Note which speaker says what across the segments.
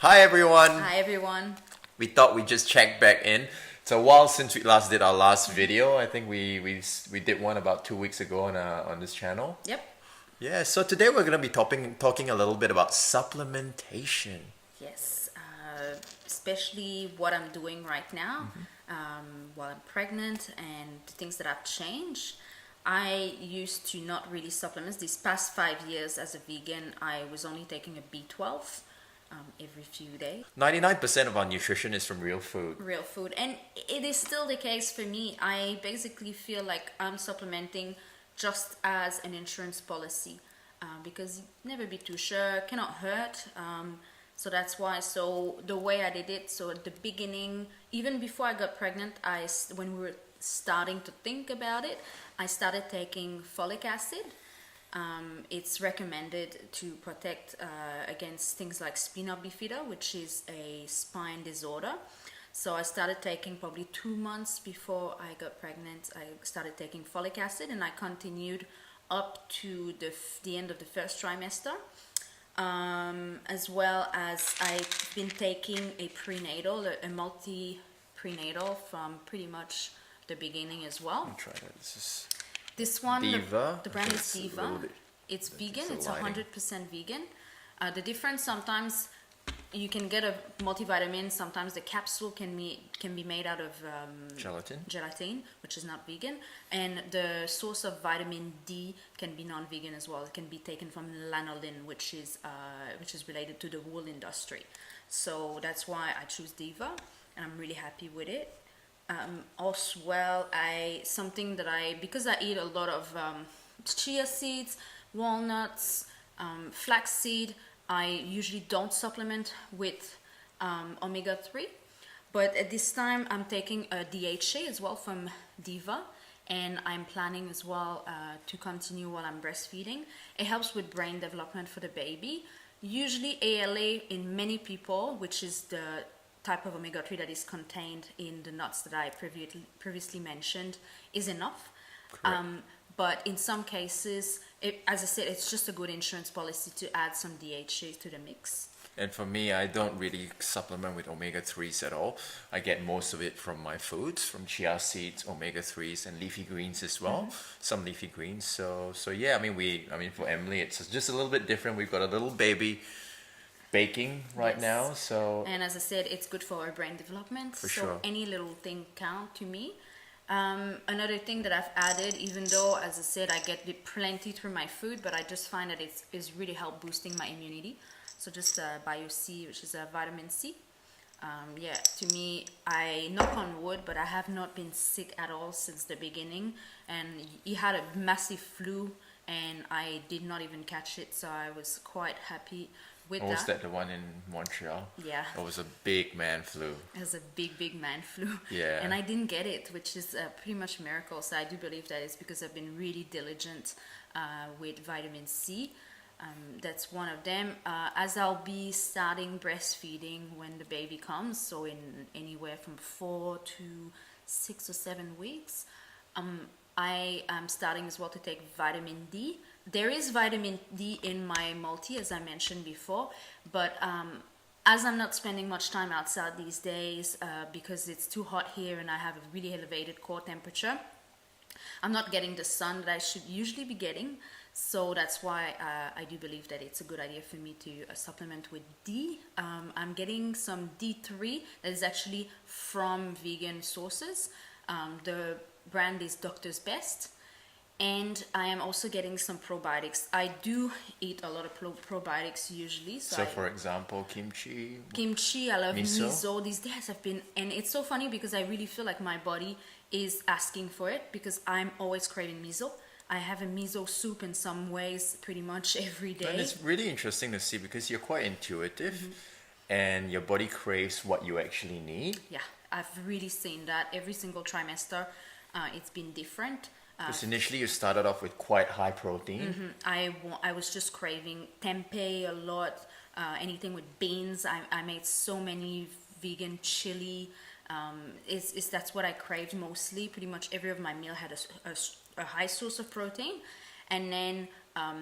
Speaker 1: Hi everyone!
Speaker 2: Hi everyone.
Speaker 1: We thought we'd just check back in. It's a while since we last did our last video. I think we did one about 2 weeks ago on this channel.
Speaker 2: Yep.
Speaker 1: Yeah, so today we're gonna be talking a little bit about supplementation.
Speaker 2: Yes. Especially what I'm doing right now while I'm pregnant and the things that I've changed. I used to not really supplements. These past 5 years as a vegan, I was only taking a B12 every few days.
Speaker 1: 99% of our nutrition is from real food.
Speaker 2: Real food. And it is still the case for me. I basically feel like I'm supplementing just as an insurance policy because you never be too sure, cannot hurt. So that's why. So the way I did it, so at the beginning, even before I got pregnant, when we were starting to think about it, I started taking folic acid. It's recommended to protect against things like spina bifida, which is a spine disorder. So I started taking probably 2 months before I got pregnant. I started taking folic acid, and I continued up to the end of the first trimester. As well as I've been taking a prenatal, a multi-prenatal from pretty much the beginning as well.
Speaker 1: Let me try that.
Speaker 2: This one,
Speaker 1: Diva.
Speaker 2: the brand is Diva. It's vegan. It's 100% vegan. The difference, sometimes you can get a multivitamin. Sometimes the capsule can be made out of gelatin, which is not vegan. And the source of vitamin D can be non-vegan as well. It can be taken from lanolin, which is related to the wool industry. So that's why I choose Diva, and I'm really happy with it. Also, because I eat a lot of chia seeds, walnuts, flaxseed, I usually don't supplement with omega-3, but at this time I'm taking a DHA as well from Diva, and I'm planning as well to continue while I'm breastfeeding. It helps with brain development for the baby. Usually ALA in many people, which is the type of omega-3 that is contained in the nuts that I previously mentioned, is enough. But in some cases, as I said, it's just a good insurance policy to add some DHA to the mix.
Speaker 1: And for me, I don't really supplement with omega-3s at all. I get most of it from my foods, from chia seeds, omega-3s, and leafy greens as well. Some leafy greens. So yeah, I mean for Emily, it's just a little bit different. We've got a little baby baking right now, so.
Speaker 2: And as I said, it's good for our brain development.
Speaker 1: For sure.
Speaker 2: Any little thing count to me. Another thing that I've added, even though, as I said, I get plenty through my food, but I just find that it's really help boosting my immunity. So just Bio-C, which is a vitamin C. To me, I knock on wood, but I have not been sick at all since the beginning. And he had a massive flu, and I did not even catch it, so I was quite happy with that.
Speaker 1: Was that the one in Montreal?
Speaker 2: Yeah.
Speaker 1: It was a big man flu.
Speaker 2: It was a big man flu.
Speaker 1: Yeah.
Speaker 2: And I didn't get it, which is pretty much a miracle. So I do believe that it's because I've been really diligent with vitamin C. That's one of them. As I'll be starting breastfeeding when the baby comes, so in anywhere from 4 to 6 or 7 weeks, I am starting as well to take vitamin D. There is vitamin D in my multi, as I mentioned before, but as I'm not spending much time outside these days because it's too hot here and I have a really elevated core temperature, I'm not getting the sun that I should usually be getting. So that's why I do believe that it's a good idea for me to supplement with D. I'm getting some D3 that is actually from vegan sources. The brand is Doctor's Best. And I am also getting some probiotics. I do eat a lot of probiotics usually. So
Speaker 1: for example, kimchi,
Speaker 2: I love
Speaker 1: miso.
Speaker 2: These days have been, and it's so funny because I really feel like my body is asking for it because I'm always craving miso. I have a miso soup in some ways pretty much every day.
Speaker 1: And it's really interesting to see because you're quite intuitive and your body craves what you actually need.
Speaker 2: Yeah, I've really seen that every single trimester. It's been different.
Speaker 1: Because initially you started off with quite high protein.
Speaker 2: I was just craving tempeh a lot, anything with beans. I made so many vegan chili. That's what I craved mostly. Pretty much every of my meal had a high source of protein. And then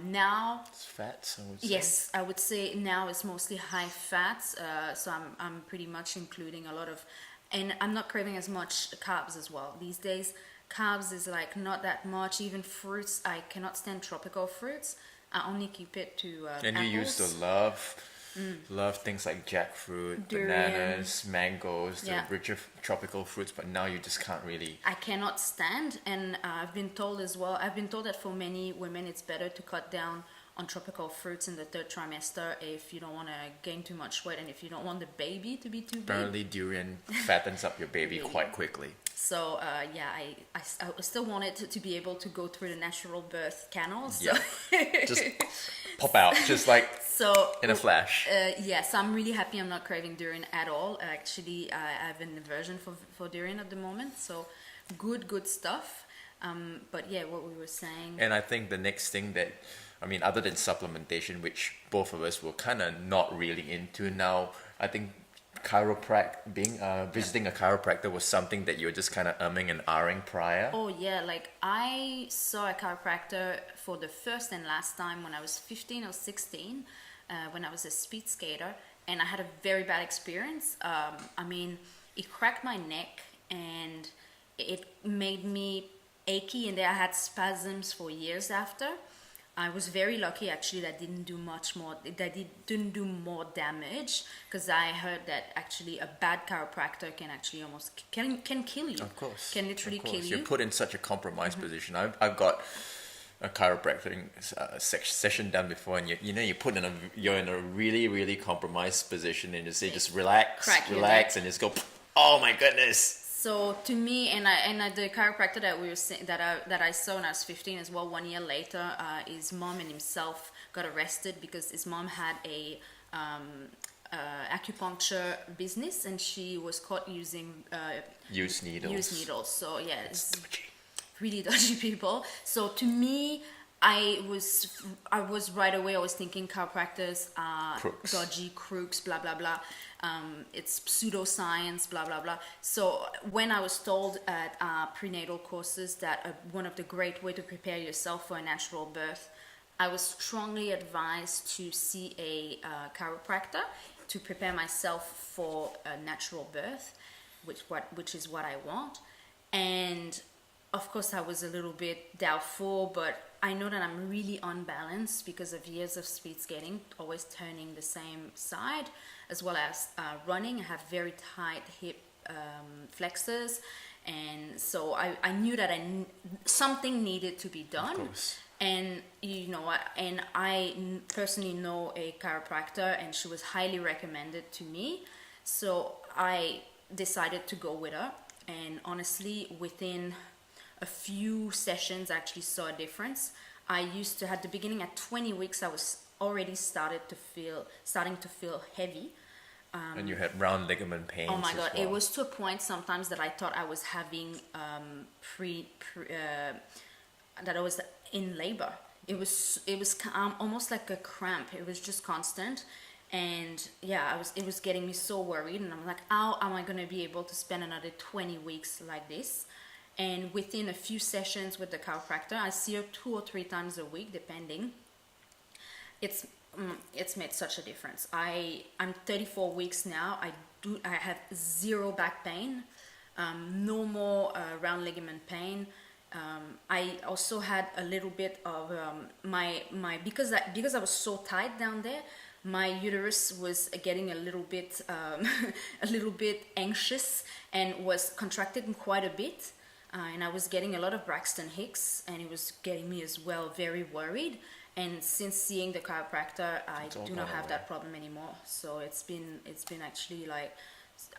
Speaker 2: Now,
Speaker 1: It's fats, I would say.
Speaker 2: yes, I would say now it's mostly high fats. So I'm pretty much including a lot of, and I'm not craving as much carbs as well these days. Carbs is like not that much. Even fruits, I cannot stand tropical fruits. I only keep it to
Speaker 1: And you used to
Speaker 2: apples.
Speaker 1: love things like jackfruit,
Speaker 2: Durian.
Speaker 1: bananas, mangoes, the
Speaker 2: Yeah.
Speaker 1: richer tropical fruits, but now you just can't really.
Speaker 2: I cannot stand, and I've been told as well. I've been told that for many women, it's better to cut down on tropical fruits in the third trimester if you don't want to gain too much weight and if you don't want the baby to be too big.
Speaker 1: Apparently, durian fattens up your baby
Speaker 2: Baby.
Speaker 1: quite quickly.
Speaker 2: So yeah, I still wanted to be able to go through the natural birth canal. So.
Speaker 1: Yeah. Just pop out, just like
Speaker 2: So
Speaker 1: in a flash.
Speaker 2: yes, I'm really happy I'm not craving durian at all. Actually, I have an aversion for durian at the moment. So good stuff. But yeah, what we were saying.
Speaker 1: And I think the next thing that, I mean, other than supplementation, which both of us were kind of not really into now, I think visiting a chiropractor was something that you were just kind of umming and ahhing prior.
Speaker 2: Oh yeah, like I saw a chiropractor for the first and last time when I was 15 or 16, when I was a speed skater, and I had a very bad experience. I mean, it cracked my neck and it made me achy, and then I had spasms for years after. I was very lucky actually that didn't do much more, didn't do more damage, because I heard that actually a bad chiropractor can actually almost can kill you.
Speaker 1: Of course.
Speaker 2: Can literally
Speaker 1: Of course.
Speaker 2: kill you.
Speaker 1: You're put in such a compromised position. I've got a chiropractic session done before, and you're in a really compromised position, and you say just relax,
Speaker 2: Crack your
Speaker 1: relax, and just go. Oh my goodness.
Speaker 2: So to me, and the chiropractor that we were that I saw when I was 15 as well. 1 year later, his mom and himself got arrested because his mom had a acupuncture business, and she was caught using
Speaker 1: Use needles.
Speaker 2: used needles. So yeah, it's
Speaker 1: Dodgy.
Speaker 2: really dodgy people. So to me, I was right away. I was thinking chiropractors are
Speaker 1: Crooks.
Speaker 2: dodgy crooks, blah blah blah. It's pseudoscience, blah blah blah. So when I was told at prenatal courses that one of the great way to prepare yourself for a natural birth, I was strongly advised to see a chiropractor to prepare myself for a natural birth, which is what I want. And of course, I was a little bit doubtful, but I know that I'm really unbalanced because of years of speed skating, always turning the same side, as well as running. I have very tight hip flexors, and so I knew that something needed to be done.
Speaker 1: Of course.
Speaker 2: And you know what? And I personally know a chiropractor, and she was highly recommended to me. So I decided to go with her, and honestly, within a few sessions, I actually saw a difference. I used to, at the beginning, at 20 weeks, I was already starting to feel heavy.
Speaker 1: And you had round ligament pains.
Speaker 2: Oh my God!
Speaker 1: as well.
Speaker 2: It was to a point sometimes that I thought I was having that I was in labor. It was almost like a cramp. It was just constant, and yeah, it was getting me so worried. And I'm like, how am I gonna be able to spend another 20 weeks like this? And within a few sessions with the chiropractor, I see her 2 or 3 times a week, depending. It's made such a difference. I'm 34 weeks now. I have zero back pain, no more round ligament pain. I also had a little bit of because I was so tight down there, my uterus was getting a little bit anxious and was contracted quite a bit. And I was getting a lot of Braxton Hicks, and it was getting me as well very worried. And since seeing the chiropractor, I do not have that problem anymore. So it's been actually like,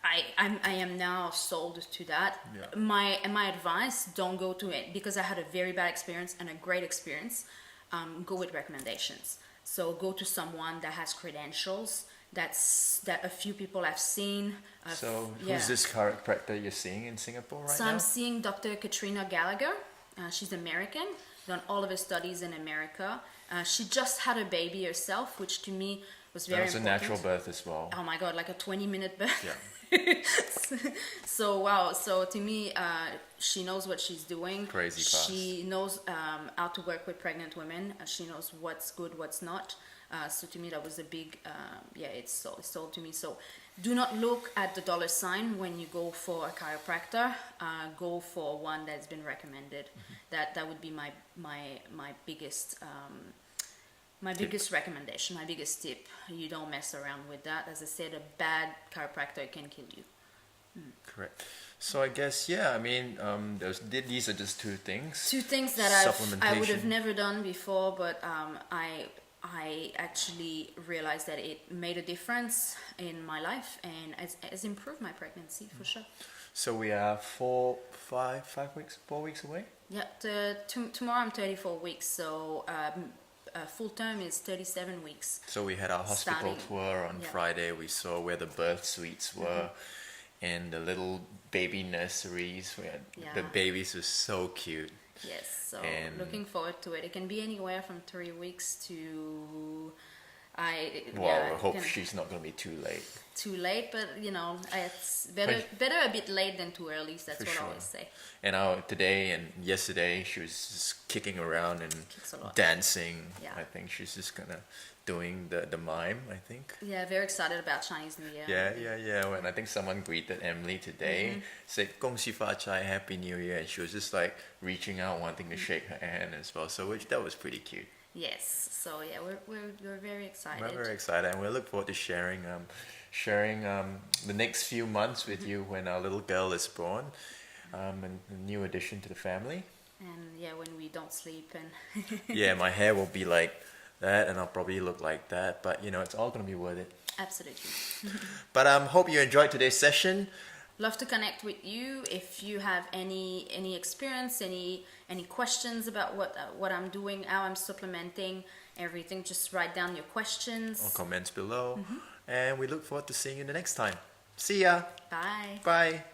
Speaker 2: I am now sold to that.
Speaker 1: Yeah.
Speaker 2: My advice: don't go to it, because I had a very bad experience and a great experience. Go with recommendations. So go to someone that has credentials. That a few people have seen.
Speaker 1: So who's this chiropractor you're seeing in Singapore right
Speaker 2: So
Speaker 1: now?
Speaker 2: I'm seeing Dr. Katrina Gallagher. She's American, done all of her studies in America. She just had a baby herself, which to me was
Speaker 1: That
Speaker 2: very
Speaker 1: was a
Speaker 2: important.
Speaker 1: natural birth as well.
Speaker 2: Oh my god, like a 20-minute birth.
Speaker 1: Yeah.
Speaker 2: So wow, so to me, she knows what she's doing.
Speaker 1: Crazy fast.
Speaker 2: She knows how to work with pregnant women. She knows what's good, what's not. So to me, that was a big, it's sold to me. So do not look at the dollar sign when you go for a chiropractor. Go for one that's been recommended. That would be my biggest. My biggest recommendation, my biggest tip, you don't mess around with that. As I said, a bad chiropractor can kill you.
Speaker 1: Correct. So I guess, yeah, I mean, these are just two things.
Speaker 2: Two things that I would have
Speaker 1: Supplementation.
Speaker 2: never done before, but I actually realized that it made a difference in my life and has improved my pregnancy for sure.
Speaker 1: So we are 4 weeks away?
Speaker 2: Yeah, tomorrow I'm 34 weeks, so full term is 37 weeks.
Speaker 1: So we had our hospital
Speaker 2: Starting-
Speaker 1: tour on
Speaker 2: yeah.
Speaker 1: Friday. We saw where the birth suites were and the little baby nurseries where the
Speaker 2: Yeah.
Speaker 1: babies were so cute.
Speaker 2: Yes, so
Speaker 1: And-
Speaker 2: looking forward to it. It can be anywhere from 3 weeks to
Speaker 1: Well, I hope she's not going to be too late.
Speaker 2: too late, but it's better a bit late than too early. So that's
Speaker 1: For
Speaker 2: what
Speaker 1: sure.
Speaker 2: I always say.
Speaker 1: And today and yesterday, she was just kicking around and
Speaker 2: Kicks a lot.
Speaker 1: dancing.
Speaker 2: Yeah.
Speaker 1: I think she's just kind of doing the mime, I think.
Speaker 2: Yeah, very excited about Chinese New Year.
Speaker 1: Yeah. And I think someone greeted Emily today, said, 恭喜发财, Happy New Year. And she was just like reaching out, wanting to shake her hand as well. So that was pretty cute.
Speaker 2: Yes. So yeah, we're very excited.
Speaker 1: We're very excited, and we look forward to sharing the next few months with you when our little girl is born, and a new addition to the family.
Speaker 2: And yeah, when we don't sleep and
Speaker 1: Yeah, my hair will be like that, and I'll probably look like that, but it's all gonna be worth it.
Speaker 2: absolutely.
Speaker 1: But hope you enjoyed today's session.
Speaker 2: Love to connect with you. If you have any experience, any questions about what I'm doing, how I'm supplementing everything, just write down your questions.
Speaker 1: Or comments below, and we look forward to seeing you the next time. See ya.
Speaker 2: Bye.
Speaker 1: Bye.